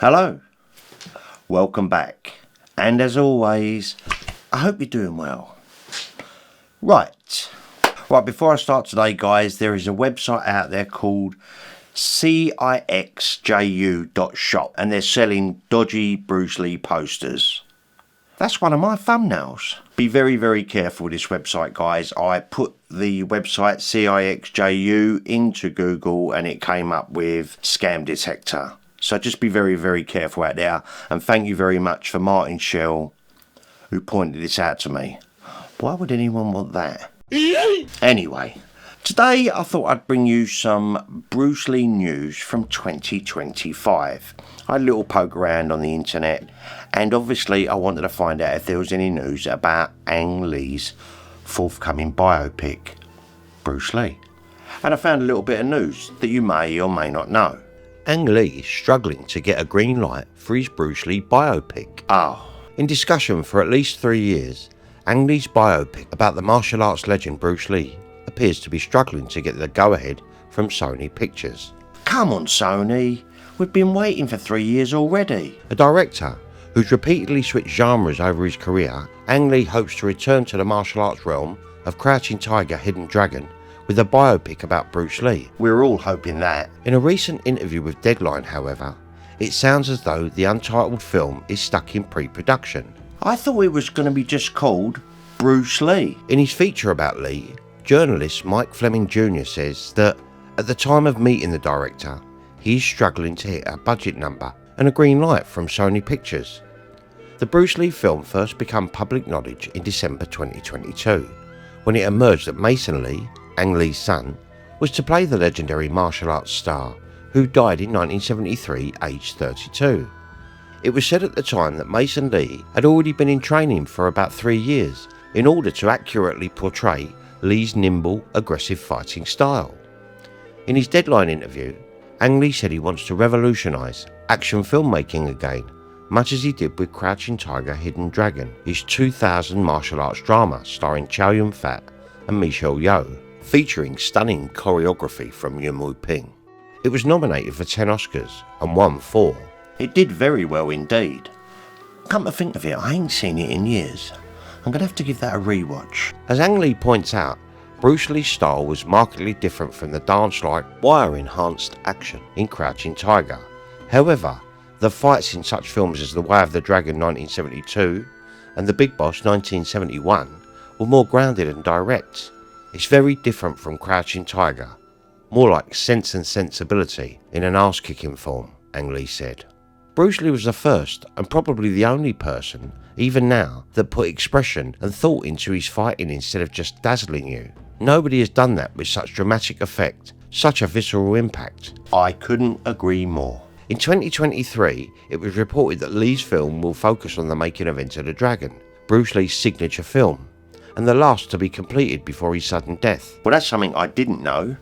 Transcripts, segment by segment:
Hello, welcome back, and as always, I hope you're doing well. Right, before I start today, guys, there is a website out there called cixju.shop, and they're selling dodgy Bruce Lee posters. That's one of my thumbnails. Be very, very careful with this website, guys. I put the website CIXJU into Google and it came up with scam detector. So just be very, very careful out there. And thank you very much for Martin Shell, who pointed this out to me. Why would anyone want that? Anyway, today I thought I'd bring you some Bruce Lee news from 2025. I had a little poke around on the internet, and obviously I wanted to find out if there was any news about Ang Lee's forthcoming biopic, Bruce Lee. And I found a little bit of news that you may or may not know. Ang Lee is struggling to get a green light for his Bruce Lee biopic. In discussion for at least 3 years, Ang Lee's biopic about the martial arts legend Bruce Lee appears to be struggling to get the go-ahead from Sony Pictures. Come on, Sony. We've been waiting for 3 years already. A director who's repeatedly switched genres over his career, Ang Lee hopes to return to the martial arts realm of Crouching Tiger, Hidden Dragon with a biopic about Bruce Lee. We're all hoping that. In a recent interview with Deadline, however, it sounds as though the untitled film is stuck in pre-production. I thought it was going to be just called Bruce Lee. In his feature about Lee, journalist Mike Fleming Jr. says that at the time of meeting the director, he's struggling to hit a budget number and a green light from Sony Pictures. The Bruce Lee film first became public knowledge in December 2022, when it emerged that Mason Lee, Ang Lee's son, was to play the legendary martial arts star who died in 1973 aged 32. It was said at the time that Mason Lee had already been in training for about 3 years in order to accurately portray Lee's nimble, aggressive fighting style. In his Deadline interview, Ang Lee said he wants to revolutionise action filmmaking again, much as he did with Crouching Tiger, Hidden Dragon, his 2000 martial arts drama starring Chow Yun-fat and Michelle Yeoh, featuring stunning choreography from Yuen Woo-ping. It was nominated for 10 Oscars and won 4. It did very well indeed. Come to think of it, I ain't seen it in years. I'm going to have to give that a rewatch. As Ang Lee points out, Bruce Lee's style was markedly different from the dance-like, wire-enhanced action in Crouching Tiger. However, the fights in such films as The Way of the Dragon 1972 and The Big Boss 1971 were more grounded and direct. It's very different from Crouching Tiger, more like Sense and Sensibility in an arse-kicking form, Ang Lee said. Bruce Lee was the first and probably the only person, even now, that put expression and thought into his fighting instead of just dazzling you. Nobody has done that with such dramatic effect, such a visceral impact. I couldn't agree more. In 2023, it was reported that Lee's film will focus on the making of Enter the Dragon, Bruce Lee's signature film, and the last to be completed before his sudden death. Well, that's something I didn't know,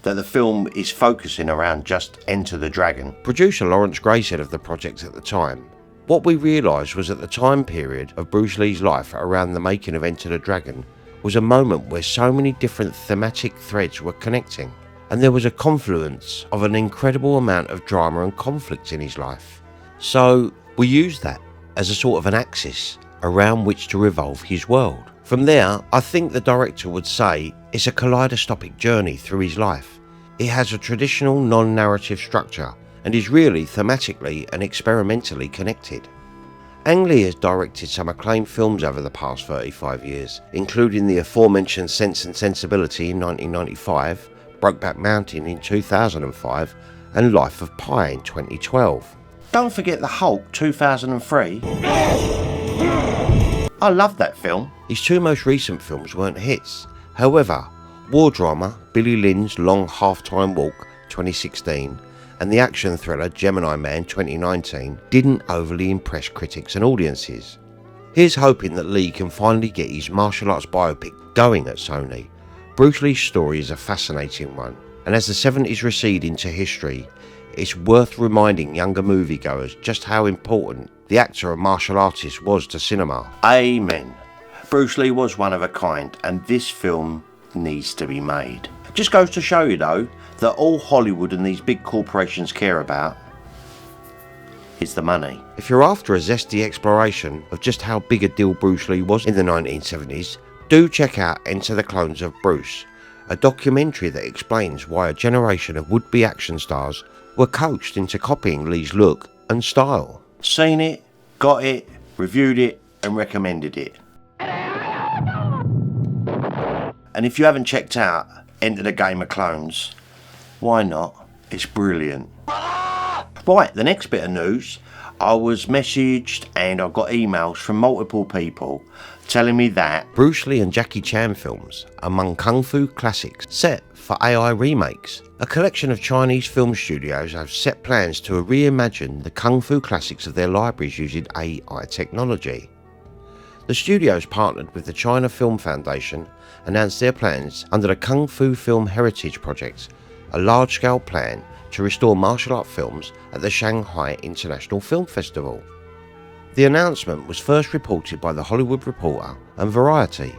that the film is focusing around just Enter the Dragon. Producer Lawrence Gray said of the project at the time, "What we realised was at the time period of Bruce Lee's life around the making of Enter the Dragon was a moment where so many different thematic threads were connecting, and there was a confluence of an incredible amount of drama and conflict in his life. So we used that as a sort of an axis around which to revolve his world. From there, I think the director would say it's a kaleidoscopic journey through his life. It has a traditional non-narrative structure and is really thematically and experimentally connected." Ang Lee has directed some acclaimed films over the past 35 years, including the aforementioned Sense and Sensibility in 1995, Brokeback Mountain in 2005, and Life of Pi in 2012. Don't forget the Hulk 2003. I love that film. His 2 most recent films weren't hits. However, war drama Billy Lynn's Long Half-Time Walk 2016 and the action thriller Gemini Man 2019 didn't overly impress critics and audiences. Here's hoping that Lee can finally get his martial arts biopic going at Sony. Bruce Lee's story is a fascinating one, and as the 70s recede into history, it's worth reminding younger moviegoers just how important the actor and martial artist was to cinema. Amen. Bruce Lee was one of a kind, and this film needs to be made. Just goes to show you though, that all Hollywood and these big corporations care about is the money. If you're after a zesty exploration of just how big a deal Bruce Lee was in the 1970s, do check out Enter the Clones of Bruce, a documentary that explains why a generation of would-be action stars were coached into copying Lee's look and style. Seen it, got it, reviewed it and recommended it. And if you haven't checked out Enter the Game of Clones, why not? It's brilliant. Right, the next bit of news, I was messaged and I got emails from multiple people telling me that Bruce Lee and Jackie Chan films among kung fu classics set for AI remakes. A collection of Chinese film studios have set plans to reimagine the kung fu classics of their libraries using AI technology. The studios partnered with the China Film Foundation announced their plans under the Kung Fu Film Heritage Project, a large-scale plan to restore martial art films at the Shanghai International Film Festival. The announcement was first reported by The Hollywood Reporter and Variety.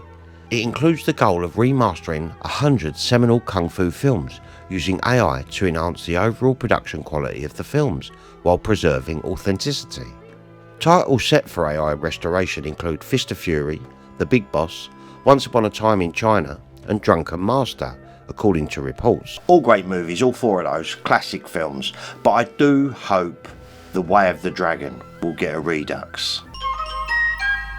It includes the goal of remastering 100 seminal kung fu films using AI to enhance the overall production quality of the films while preserving authenticity. Titles set for AI restoration include Fist of Fury, The Big Boss, Once Upon a Time in China and Drunken Master, according to reports. all great movies, all four of those classic films, but I do hope The Way of the Dragon will get a redux.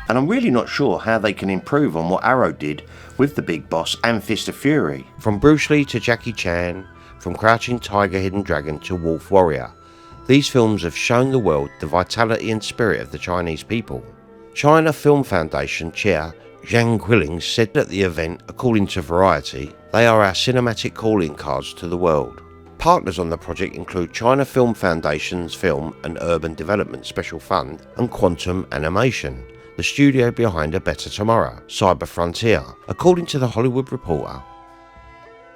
And I'm really not sure how they can improve on what Arrow did with The Big Boss and Fist of Fury. From Bruce Lee to Jackie Chan, from Crouching Tiger, Hidden Dragon to Wolf Warrior, these films have shown the world the vitality and spirit of the Chinese people. China Film Foundation Chair Zhang Quilling said at the event, according to Variety, they are our cinematic calling cards to the world. Partners on the project include China Film Foundation's Film and Urban Development Special Fund and Quantum Animation, the studio behind A Better Tomorrow, Cyber Frontier. According to The Hollywood Reporter,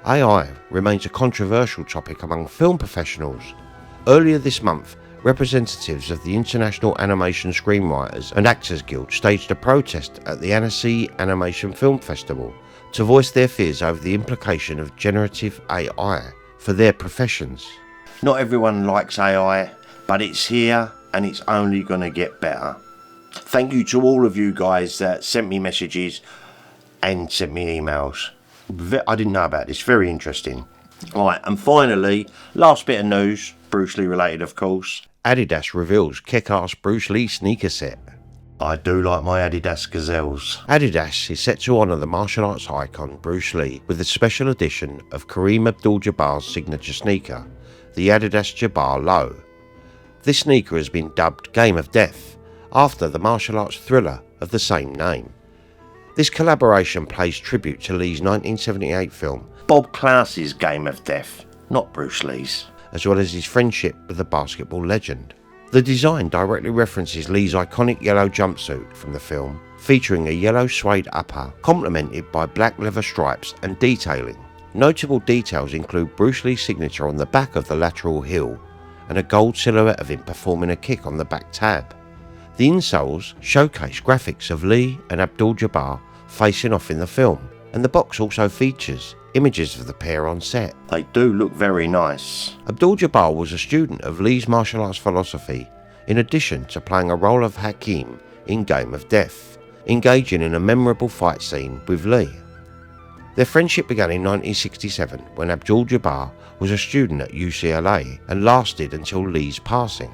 AI remains a controversial topic among film professionals. Earlier this month, representatives of the International Animation Screenwriters and Actors Guild staged a protest at the Annecy Animation Film Festival to voice their fears over the implication of generative AI for their professions. Not everyone likes AI, but it's here and it's only going to get better. Thank you to all of you guys that sent me messages and sent me emails. I didn't know about this, very interesting. Right, and finally, last bit of news, Bruce Lee related of course. Adidas reveals kick-ass Bruce Lee sneaker set. I do like my Adidas Gazelles. Adidas is set to honour the martial arts icon Bruce Lee with a special edition of Kareem Abdul-Jabbar's signature sneaker, the Adidas Jabbar Low. This sneaker has been dubbed Game of Death, after the martial arts thriller of the same name. This collaboration pays tribute to Lee's 1978 film, Bob Klaus's Game of Death, not Bruce Lee's. as well as his friendship with the basketball legend. The design directly references Lee's iconic yellow jumpsuit from the film, featuring a yellow suede upper, complemented by black leather stripes and detailing. Notable details include Bruce Lee's signature on the back of the lateral heel, and a gold silhouette of him performing a kick on the back tab. The insoles showcase graphics of Lee and Abdul-Jabbar facing off in the film, and the box also features images of the pair on set. They do look very nice. Abdul-Jabbar was a student of Lee's martial arts philosophy, in addition to playing a role of Hakim in Game of Death, engaging in a memorable fight scene with Lee. Their friendship began in 1967 when Abdul-Jabbar was a student at UCLA and lasted until Lee's passing.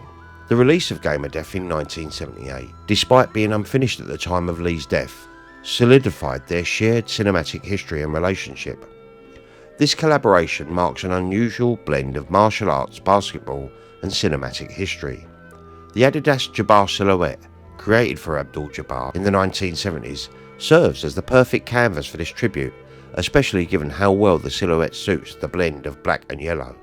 The release of Game of Death in 1978, despite being unfinished at the time of Lee's death, solidified their shared cinematic history and relationship. This collaboration marks an unusual blend of martial arts, basketball and cinematic history. The Adidas Jabbar silhouette, created for Abdul-Jabbar in the 1970s, serves as the perfect canvas for this tribute, especially given how well the silhouette suits the blend of black and yellow.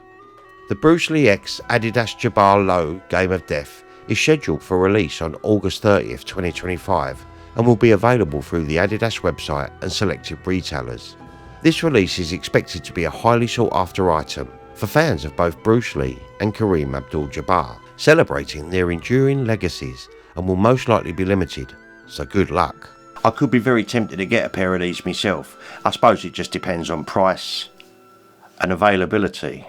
The Bruce Lee X Adidas Jabbar Low Game of Death is scheduled for release on August 30th, 2025 and will be available through the Adidas website and selected retailers. This release is expected to be a highly sought after item for fans of both Bruce Lee and Kareem Abdul-Jabbar, celebrating their enduring legacies, and will most likely be limited, so good luck. I could be very tempted to get a pair of these myself. I suppose it just depends on price and availability.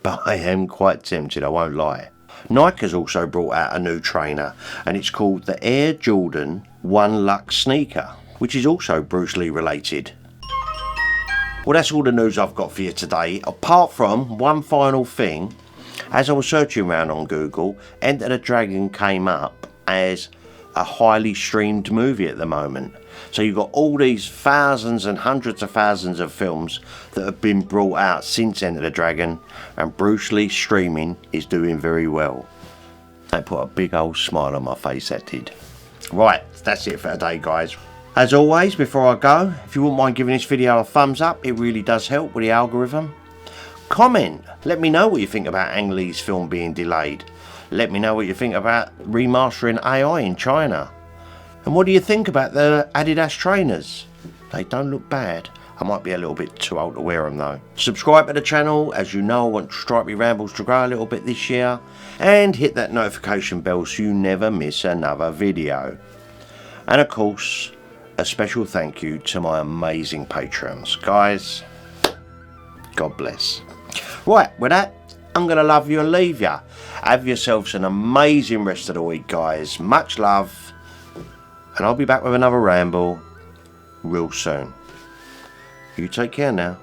But I am quite tempted, I won't lie. Nike has also brought out a new trainer, and it's called the Air Jordan 1 Luxe sneaker, which is also Bruce Lee related. Well, that's all the news I've got for you today, apart from one final thing. As I was searching around on Google, Enter the Dragon came up as a highly streamed movie at the moment. So you've got all these thousands and hundreds of thousands of films that have been brought out since Enter the Dragon, and Bruce Lee streaming is doing very well. That put a big old smile on my face, that did. Right, that's it for today, guys. As always, before I go, if you wouldn't mind giving this video a thumbs up, it really does help with the algorithm. Comment, let me know what you think about Ang Lee's film being delayed. Let me know what you think about remastering AI in China. And what do you think about the Adidas trainers? They don't look bad. I might be a little bit too old to wear them though. Subscribe to the channel, as you know I want Stripey Rambles to grow a little bit this year. And hit that notification bell so you never miss another video. And of course, a special thank you to my amazing patrons. Guys, God bless. Right, with that, I'm going to love you and leave you. Have yourselves an amazing rest of the week, guys. Much love. And I'll be back with another ramble real soon. You take care now.